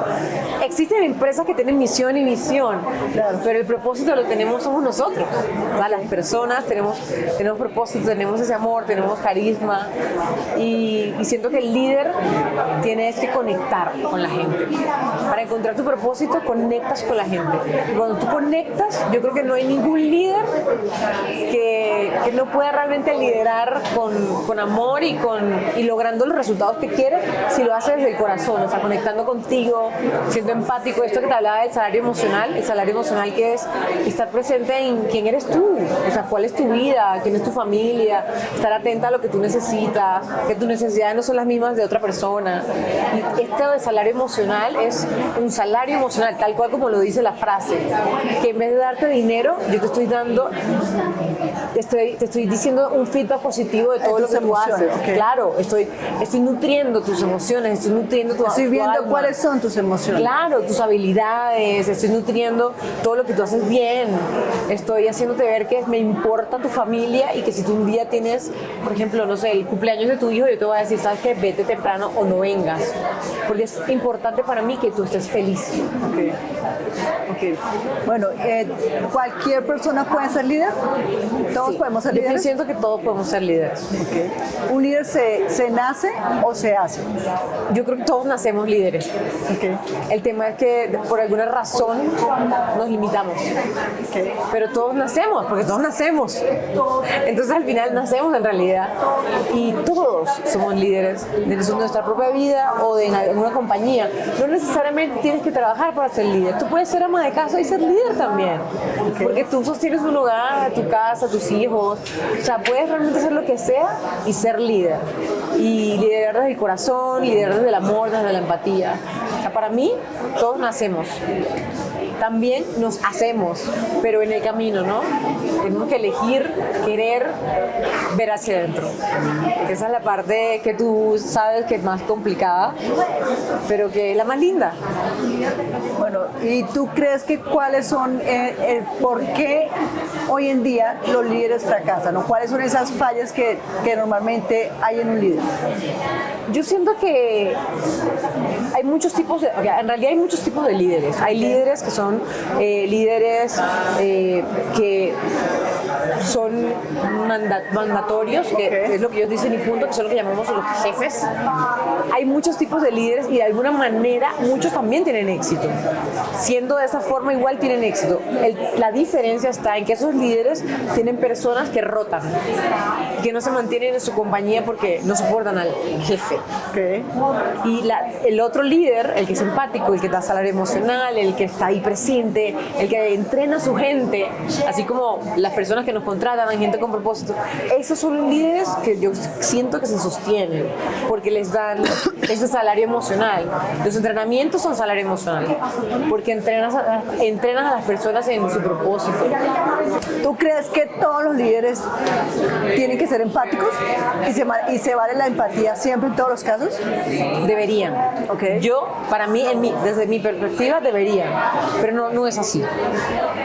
[SPEAKER 2] Existen empresas que tienen misión y visión, claro, pero el propósito lo somos nosotros. ¿Verdad? Las personas tenemos propósito, tenemos ese amor, tenemos carisma, y siento que el líder tiene que conectar con la gente. Para encontrar tu propósito, conectas con la gente. Y cuando tú conectas, yo creo que no hay ningún líder que no pueda realmente liderar con amor y logrando los resultados que quiere si lo hace desde el corazón, o sea, conectando contigo, siendo empático. Esto que te hablaba del salario emocional, el salario emocional, que es estar presente en quién eres tú, o sea, cuál es tu vida, quién es tu familia, estar atenta a lo que tú necesitas, que tus necesidades no son las mismas de otra persona. Y esto de salario emocional es un salario emocional, tal cual como lo dice la frase, que en vez de darte dinero, yo te estoy diciendo un feedback positivo de todo lo que tú haces. Okay. Claro, estoy nutriendo tus emociones, estoy nutriendo tu
[SPEAKER 1] Estoy viendo
[SPEAKER 2] alma.
[SPEAKER 1] cuáles son tus emociones.
[SPEAKER 2] Claro, tus habilidades, estoy nutriendo todo lo que tú haces bien. Estoy haciéndote ver que me importa tu familia, y que si tú un día tienes, por ejemplo, no sé, el cumpleaños de tu hijo, yo te voy a decir, ¿sabes qué? Vete temprano o no vengas. Porque es importante para mí que tú estés feliz.
[SPEAKER 1] Okay. Okay. Bueno, ¿cualquier persona puede ser líder? ¿Todos podemos ser líderes?
[SPEAKER 2] Yo siento que todos podemos ser líderes.
[SPEAKER 1] Okay. ¿Un líder se nace o se hace?
[SPEAKER 2] Yo creo que todos nacemos líderes.
[SPEAKER 1] Okay.
[SPEAKER 2] El tema es que por alguna razón nos limitamos.
[SPEAKER 1] Okay.
[SPEAKER 2] Pero todos nacemos, porque todos nacemos. Entonces al final nacemos en realidad. Y todos somos líderes de nuestra propia vida o de alguna compañía. No necesariamente tienes que trabajar para ser líder. Tú puedes ser ama de casa y ser líder también. Okay. Porque tú sostienes un hogar, tu casa, tus hijos. O sea, puedes realmente hacer lo que sea y ser líder. Y liderar desde el corazón, liderar desde el amor, desde la empatía. O sea, para mí, todos nacemos. También nos hacemos, pero en el camino, ¿no? Tenemos que elegir, querer, ver hacia adentro. Esa es la parte que tú sabes que es más complicada, pero que es la más linda.
[SPEAKER 1] Bueno, ¿y tú crees que cuáles son el por qué hoy en día los líderes fracasan? ¿O cuáles son esas fallas que normalmente hay en un líder?
[SPEAKER 2] Yo siento que hay muchos tipos en realidad hay muchos tipos de líderes. Hay líderes que son líderes que son mandatorios, que es lo que ellos dicen y punto, que son lo que llamamos los jefes. Hay muchos tipos de líderes y de alguna manera muchos también tienen éxito. Siendo de esa forma igual tienen éxito. La diferencia está en que esos líderes tienen personas que rotan, que no se mantienen en su compañía porque no soportan al jefe. Y el otro líder, el que es empático, el que da salario emocional, el que está ahí presente, el que entrena a su gente, así como las personas que nos contratan, hay gente con propósito, esos son líderes que yo siento que se sostienen porque les dan ese salario emocional. Los entrenamientos son salario emocional porque entrenas a las personas en su propósito.
[SPEAKER 1] ¿Tú crees que todos los líderes tienen que ser empáticos y se vale la empatía siempre en todos los casos?
[SPEAKER 2] Deberían. Yo, para mí, desde mi perspectiva, deberían, pero no es así.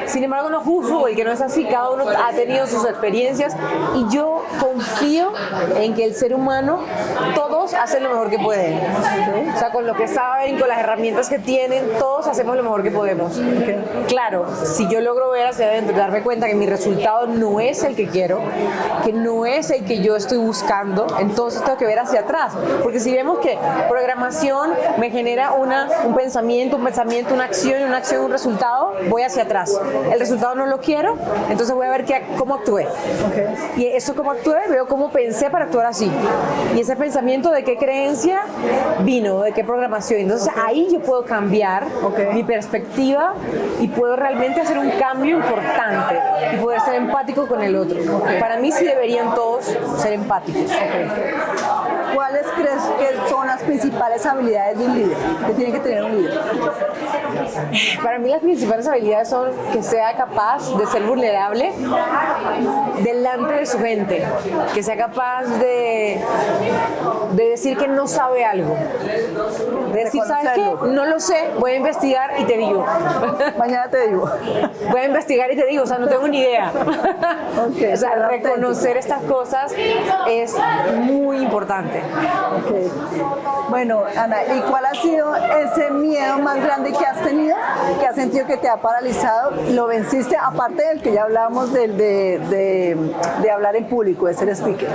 [SPEAKER 2] Sin embargo, no juzgo el que no es así, cada uno ha tenido sus experiencias y yo confío en que el ser humano, todos hacen lo mejor que pueden. O sea, con lo que saben, con las herramientas que tienen, todos hacemos lo mejor que podemos. Claro, si yo logro ver hacia adentro y darme cuenta que mi resultado no es el que quiero, que no es el que yo estoy buscando, entonces tengo que ver hacia atrás. Porque si vemos que programación me genera un pensamiento, una acción, un resultado, voy hacia atrás. El resultado no lo quiero, entonces voy a ver cómo actué. Y eso cómo actué, veo cómo pensé para actuar así. Y ese pensamiento de qué creencia vino, de qué programación. Entonces ahí yo puedo cambiar mi perspectiva y puedo realmente hacer un cambio importante y poder ser empático con el otro. Para mí sí deberían todos ser empáticos.
[SPEAKER 1] ¿Cuáles crees que son las principales habilidades de un líder? ¿Qué tiene que tener un líder?
[SPEAKER 2] Para mí las principales habilidades son que sea capaz de ser vulnerable delante de su gente, que sea capaz de decir que no sabe algo, de decir, ¿sabes qué? No lo sé, voy a investigar y te digo.
[SPEAKER 1] Mañana te digo.
[SPEAKER 2] Voy a investigar y te digo, o sea, no tengo ni idea. O sea, reconocer estas cosas es muy importante.
[SPEAKER 1] Bueno, Ana, ¿y cuál ha sido ese miedo más grande que has tenido, que has sentido que te ha paralizado? ¿Lo venciste, aparte del que ya hablábamos de hablar en público, de ser speaker?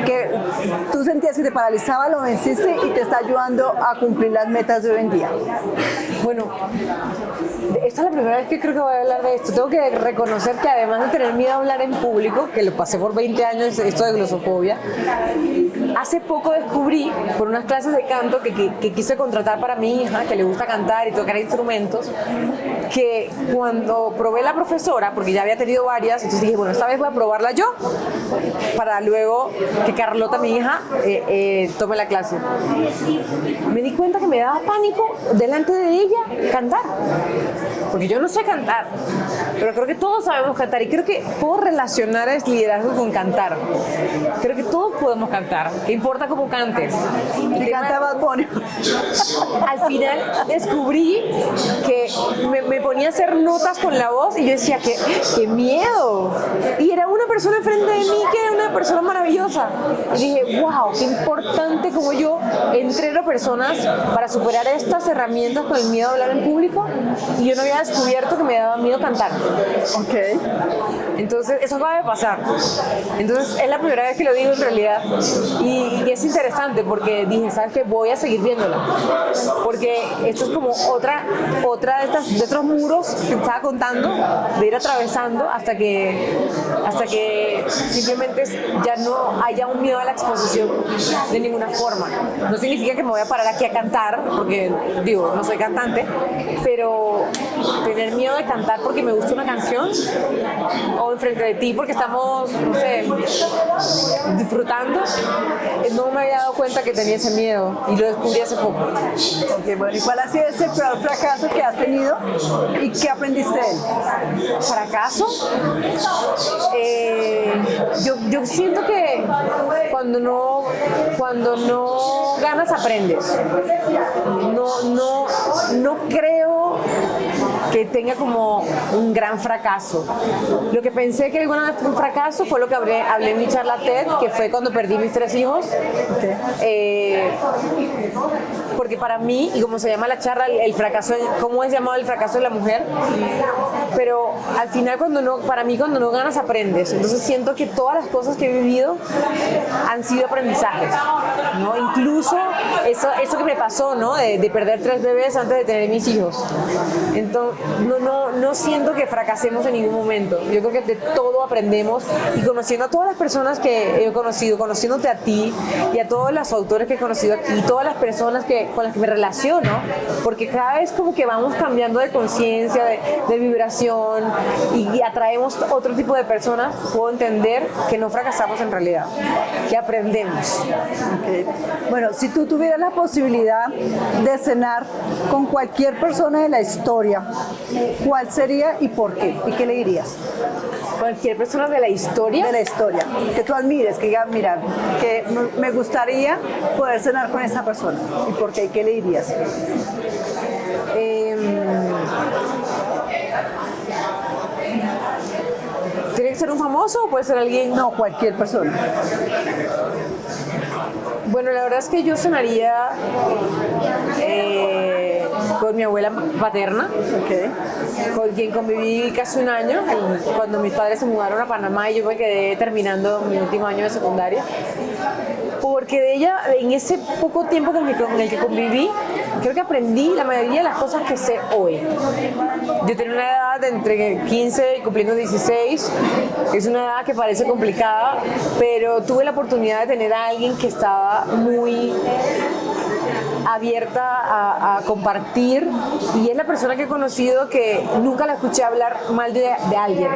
[SPEAKER 1] Que tú sentías que te paralizaba, lo venciste y te está ayudando a cumplir las metas de hoy en día.
[SPEAKER 2] Bueno, esta es la primera vez que creo que voy a hablar de esto. Tengo que reconocer que además de tener miedo a hablar en público, que lo pasé por 20 años, esto de glosofobia, hace poco descubrí, por unas clases de canto que quise contratar para mi hija, que le gusta cantar y tocar instrumentos, que cuando probé la profesora, porque ya había tenido varias, entonces dije, bueno, esta vez voy a probarla yo, para luego que Carlota, mi hija, tome la clase. Me di cuenta que me daba pánico delante de ella cantar, porque yo no sé cantar, pero creo que todos sabemos cantar y creo que puedo relacionar el liderazgo con cantar. Creo que todos podemos cantar, ¿qué importa cómo cantes?
[SPEAKER 1] Y canta Bad Bunny.
[SPEAKER 2] Al final descubrí que me ponía a hacer notas con la voz y yo decía, ¡qué miedo! Y era una persona enfrente de mí que era una persona maravillosa. Y dije, wow, qué importante como yo entreno personas para superar estas herramientas con el miedo a hablar en público y yo no había descubierto que me daba miedo cantar. Entonces, eso acaba de pasar. Entonces, es la primera vez que lo digo en realidad y es interesante porque dije, ¿sabes qué? Voy a seguir viéndola. Porque esto es como otra de otros muros que estaba contando, de ir atravesando hasta que simplemente ya no haya un miedo a la exposición de ninguna forma. No significa que me voy a parar aquí a cantar, porque digo, no soy cantante, pero tener miedo de cantar porque me gusta una canción o enfrente de ti porque estamos, no sé, disfrutando, no me había dado cuenta que tenía ese miedo y lo descubrí hace poco.
[SPEAKER 1] Bueno, ¿y cuál ha sido ese peor fracaso que has tenido y qué aprendiste de él?
[SPEAKER 2] ¿Fracaso? Yo siento que cuando no ganas aprendes. No creo que tenga como un gran fracaso. Lo que pensé que alguna vez fue un fracaso fue lo que hablé en mi charla TED, que fue cuando perdí mis 3 hijos. Porque para mí, y como se llama la charla, el fracaso, ¿cómo es llamado el fracaso de la mujer? Pero al final, para mí, cuando no ganas, aprendes. Entonces siento que todas las cosas que he vivido han sido aprendizajes, ¿no? Incluso eso que me pasó, ¿no? De perder 3 bebés antes de tener mis hijos. Entonces, no siento que fracasemos en ningún momento. Yo creo que de todo aprendemos, y conociendo a todas las personas que he conocido, conociéndote a ti y a todos los autores que he conocido aquí, todas las personas con las que me relaciono, porque cada vez como que vamos cambiando de conciencia, de vibración, y atraemos otro tipo de personas, puedo entender que no fracasamos en realidad, que aprendemos.
[SPEAKER 1] Okay. Bueno, si tú tuvieras la posibilidad de cenar con cualquier persona de la historia, ¿cuál sería y por qué? ¿Y qué le dirías?
[SPEAKER 2] Cualquier persona de la historia.
[SPEAKER 1] De la historia, que tú admires, que digas, mira, que me gustaría poder cenar con esa persona. ¿Y por qué? ¿Y qué le dirías?
[SPEAKER 2] ¿Tiene que ser un famoso o puede ser alguien?
[SPEAKER 1] No, cualquier persona.
[SPEAKER 2] Bueno, la verdad es que yo cenaría con mi abuela paterna, con quien conviví casi un año, cuando mis padres se mudaron a Panamá y yo me quedé terminando mi último año de secundaria. Porque de ella, en ese poco tiempo con el que conviví, creo que aprendí la mayoría de las cosas que sé hoy. Yo tenía una edad de entre 15 y cumpliendo 16, es una edad que parece complicada, pero tuve la oportunidad de tener a alguien que estaba muy abierta a compartir, y es la persona que he conocido que nunca la escuché hablar mal de alguien.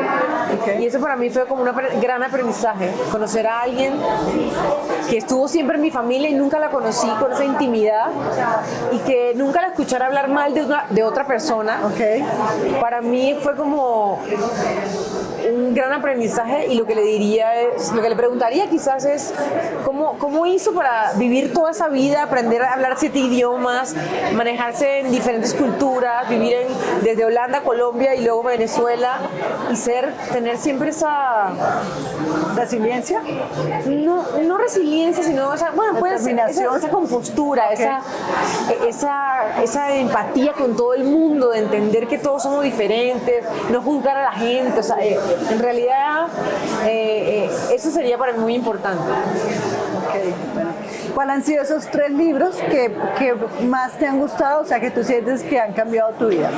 [SPEAKER 2] Y eso para mí fue como un gran aprendizaje, conocer a alguien que estuvo siempre en mi familia y nunca la conocí con esa intimidad, y que nunca la escuchara hablar mal de otra persona. Para mí fue como un gran aprendizaje, y lo que le preguntaría quizás es cómo hizo para vivir toda esa vida, aprender a hablar 7 idiomas, manejarse en diferentes culturas, vivir desde Holanda, Colombia y luego Venezuela, y tener siempre esa
[SPEAKER 1] resiliencia.
[SPEAKER 2] No resiliencia, sino esa compostura, esa empatía con todo el mundo, de entender que todos somos diferentes, no juzgar a la gente. O sea, en realidad eso sería para mí muy importante.
[SPEAKER 1] Bueno. ¿Cuáles han sido esos 3 libros que más te han gustado, o sea, que tú sientes que han cambiado tu vida?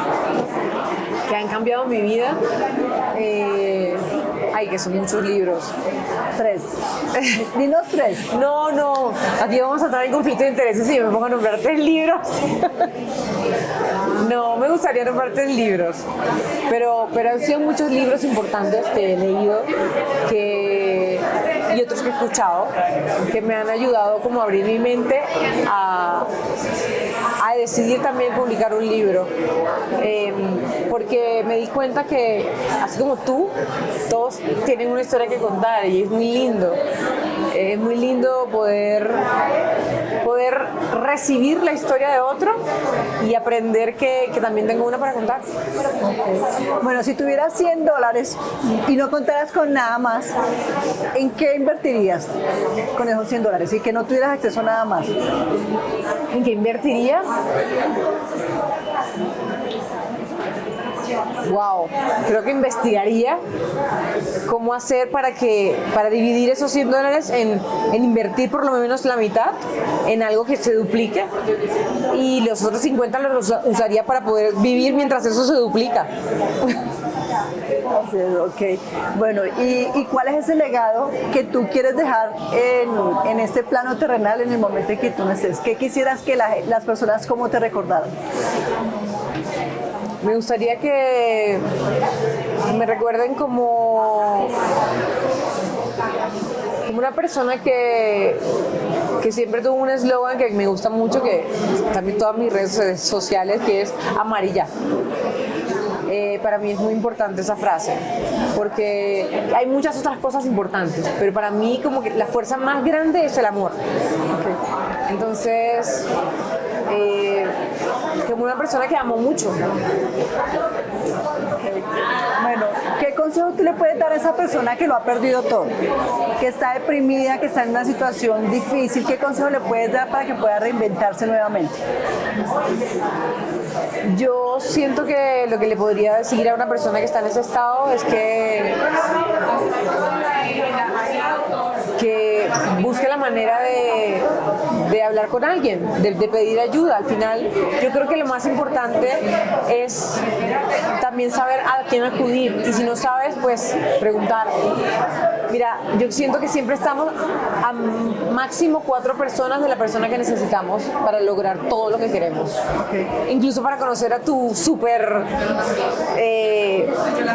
[SPEAKER 2] Que han cambiado mi vida. Que son muchos libros.
[SPEAKER 1] 3. Dinos 3.
[SPEAKER 2] No. Aquí vamos a estar en conflicto de intereses si me pongo a nombrar 3 libros. No, me gustaría nombrar 3 libros. Pero han sido muchos libros importantes que he leído y otros que he escuchado, que me han ayudado como a abrir mi mente a decidir también publicar un libro. Porque me di cuenta que, así como tú, todos tienen una historia que contar, y es muy lindo. Es muy lindo poder recibir la historia de otro y aprender que también tengo una para contar.
[SPEAKER 1] Bueno, si tuvieras $100 y no contaras con nada más, ¿en qué invertirías con esos $100 y que no tuvieras acceso a nada más?
[SPEAKER 2] ¿En qué invertiría? Wow, creo que investigaría cómo hacer para dividir esos $100 en invertir por lo menos la mitad en algo que se duplique, y los otros 50 los usaría para poder vivir mientras eso se duplica.
[SPEAKER 1] Ok, bueno, ¿y cuál es ese legado que tú quieres dejar en este plano terrenal en el momento en que tú naces? ¿Qué quisieras que las personas cómo te recordaran?
[SPEAKER 2] Me gustaría que me recuerden como una persona que siempre tuvo un eslogan que me gusta mucho, que también todas mis redes sociales, que es amarilla. Para mí es muy importante esa frase, porque hay muchas otras cosas importantes, pero para mí como que la fuerza más grande es el amor. Entonces, qué como una persona que amó mucho.
[SPEAKER 1] Bueno, ¿qué consejo tú le puedes dar a esa persona que lo ha perdido todo? Que está deprimida, que está en una situación difícil. ¿Qué consejo le puedes dar para que pueda reinventarse nuevamente?
[SPEAKER 2] Yo siento que lo que le podría decir a una persona que está en ese estado es que busque la manera de hablar con alguien, de pedir ayuda. Al final, yo creo que lo más importante es también saber a quién acudir, y si no sabes, pues preguntar. Mira, yo siento que siempre estamos a máximo 4 personas de la persona que necesitamos para lograr todo lo que queremos.
[SPEAKER 1] Okay.
[SPEAKER 2] Incluso para conocer a tu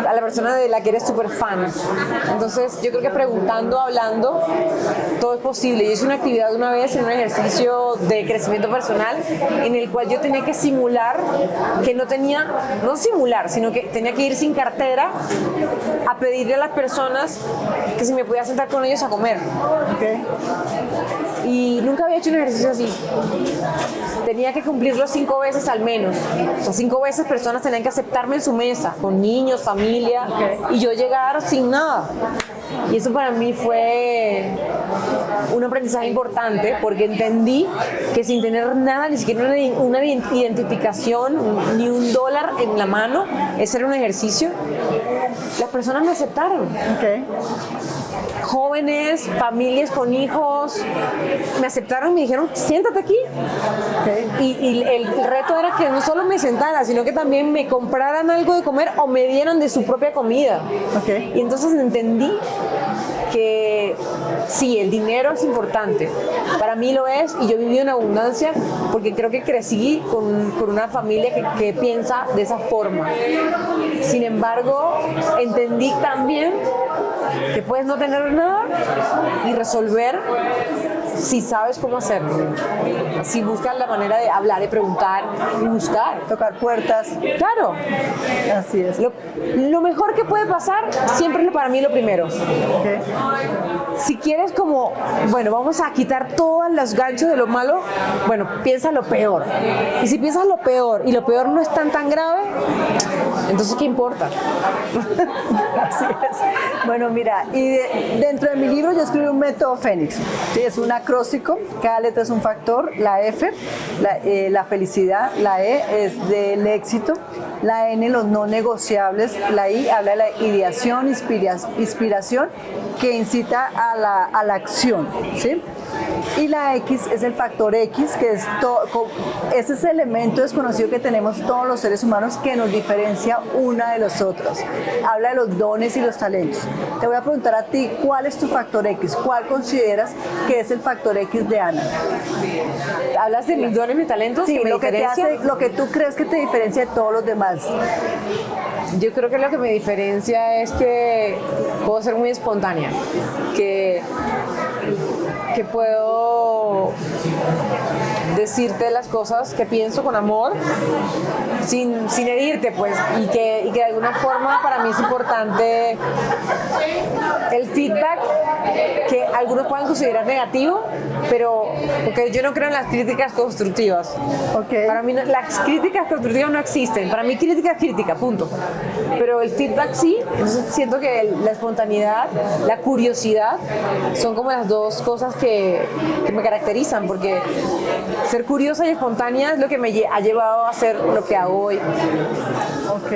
[SPEAKER 2] a la persona de la que eres súper fan. Entonces, yo creo que preguntando, hablando, todo es posible. Yo hice una actividad una vez en un ejercicio de crecimiento personal en el cual yo tenía que simular que no simular, sino que tenía que ir sin cartera a pedirle a las personas que si me podía sentar con ellos a comer.
[SPEAKER 1] Okay.
[SPEAKER 2] Y nunca había hecho un ejercicio así. Tenía que cumplirlo 5 veces al menos. O sea, 5 veces personas tenían que aceptarme en su mesa, con niños, familia, y yo llegar sin nada. Y eso para mí fue un aprendizaje importante, porque entendí que sin tener nada, ni siquiera una identificación, ni un dólar en la mano, ese era un ejercicio, las personas me aceptaron.
[SPEAKER 1] Okay.
[SPEAKER 2] Jóvenes, familias con hijos, me aceptaron y me dijeron, siéntate aquí.
[SPEAKER 1] Okay.
[SPEAKER 2] Y el reto era que no solo me sentara, sino que también me compraran algo de comer o me dieran de su propia comida.
[SPEAKER 1] Okay.
[SPEAKER 2] Y entonces entendí que sí, el dinero es importante. Para mí lo es, y yo viví en abundancia porque creo que crecí con una familia que piensa de esa forma. Sin embargo, entendí también que puedes no tener nada y resolver si sabes cómo hacerlo. Si buscas la manera de hablar, de preguntar y buscar.
[SPEAKER 1] Tocar puertas.
[SPEAKER 2] Claro.
[SPEAKER 1] Así es.
[SPEAKER 2] Lo mejor que puede pasar siempre es para mí lo primero.
[SPEAKER 1] Okay.
[SPEAKER 2] Si quieres como, bueno, vamos a quitar todos los ganchos de lo malo, bueno, piensa lo peor. Y si piensas lo peor y lo peor no es tan grave, entonces ¿qué importa?
[SPEAKER 1] Así es. Bueno, mira, y dentro de mi libro yo escribí un método Fénix. Sí, es un acróstico, cada letra es un factor. La F, la felicidad, la E es del éxito, la N los no negociables, la I habla de la ideación, inspiración que incita a la acción, ¿sí? Y la X es el factor X, que es ese es el elemento desconocido que tenemos todos los seres humanos que nos diferencia una de los otros. Habla de los dones y los talentos. Te voy a preguntar a ti, ¿cuál es tu factor X? ¿Cuál consideras que es el factor X de Ana?
[SPEAKER 2] ¿Hablas de mis dones y mis talentos?
[SPEAKER 1] Sí,
[SPEAKER 2] que me
[SPEAKER 1] lo que te
[SPEAKER 2] diferencian?
[SPEAKER 1] hace, lo que tú crees que te diferencia de todos los demás.
[SPEAKER 2] Yo creo que lo que me diferencia es que puedo ser muy espontánea, que puedo decirte las cosas que pienso con amor, sin herirte, pues, y que de alguna forma para mí es importante el feedback, que algunos puedan considerar negativo, pero porque yo no creo en las críticas constructivas.
[SPEAKER 1] Okay.
[SPEAKER 2] Para mí las críticas constructivas no existen. Para mí crítica es crítica, punto. Pero el feedback sí. Entonces siento que la espontaneidad, la curiosidad son como las dos cosas que me caracterizan, porque ser curiosa y espontánea es lo que me ha llevado a hacer lo que hago hoy.
[SPEAKER 1] Ok.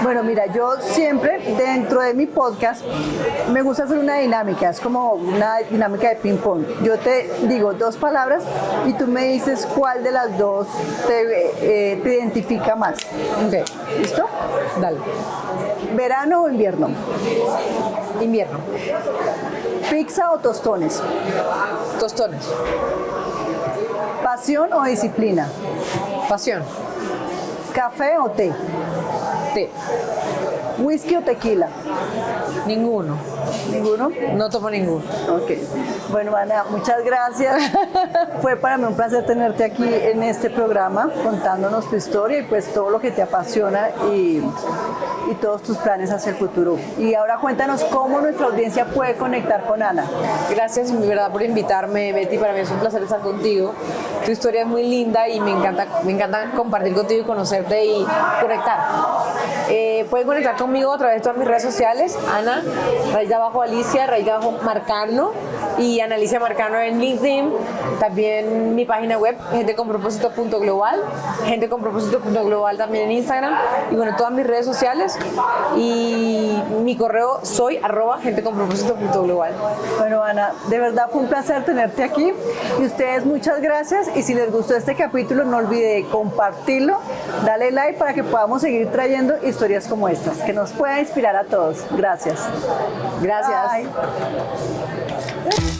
[SPEAKER 1] Bueno, mira, yo siempre dentro de mi podcast me gusta hacer una dinámica, es como una dinámica de ping-pong. Yo te digo 2 palabras y tú me dices cuál de las 2 te identifica más.
[SPEAKER 2] Okay.
[SPEAKER 1] ¿Listo?
[SPEAKER 2] Dale.
[SPEAKER 1] ¿Verano o invierno?
[SPEAKER 2] Invierno.
[SPEAKER 1] ¿Pizza o tostones?
[SPEAKER 2] Tostones.
[SPEAKER 1] ¿Pasión o disciplina?
[SPEAKER 2] Pasión.
[SPEAKER 1] ¿Café o té?
[SPEAKER 2] Té.
[SPEAKER 1] ¿Whisky o tequila?
[SPEAKER 2] Ninguno.
[SPEAKER 1] ¿Ninguno?
[SPEAKER 2] No tomo ninguno.
[SPEAKER 1] Ok. Bueno, Ana, muchas gracias. Fue para mí un placer tenerte aquí en este programa, contándonos tu historia y pues todo lo que te apasiona y todos tus planes hacia el futuro. Y ahora cuéntanos cómo nuestra audiencia puede conectar con Ana.
[SPEAKER 2] Gracias, mi verdad, por invitarme, Betty. Para mí es un placer estar contigo. Tu historia es muy linda y me encanta compartir contigo y conocerte y conectar. Pueden conectar conmigo a través de todas mis redes sociales, Ana, _Alicia, _Marcano y Ana Alicia Marcano en LinkedIn. También mi página web, genteconpropósito.global, genteconpropósito.global también en Instagram. Y bueno, todas mis redes sociales. Y mi correo soy @genteconpropósito.global.
[SPEAKER 1] Bueno, Ana, de verdad fue un placer tenerte aquí. Y ustedes, muchas gracias. Y si les gustó este capítulo, no olvide compartirlo, dale like para que podamos seguir trayendo historias como estas, que nos pueda inspirar a todos. Gracias.
[SPEAKER 2] Gracias.
[SPEAKER 1] Bye.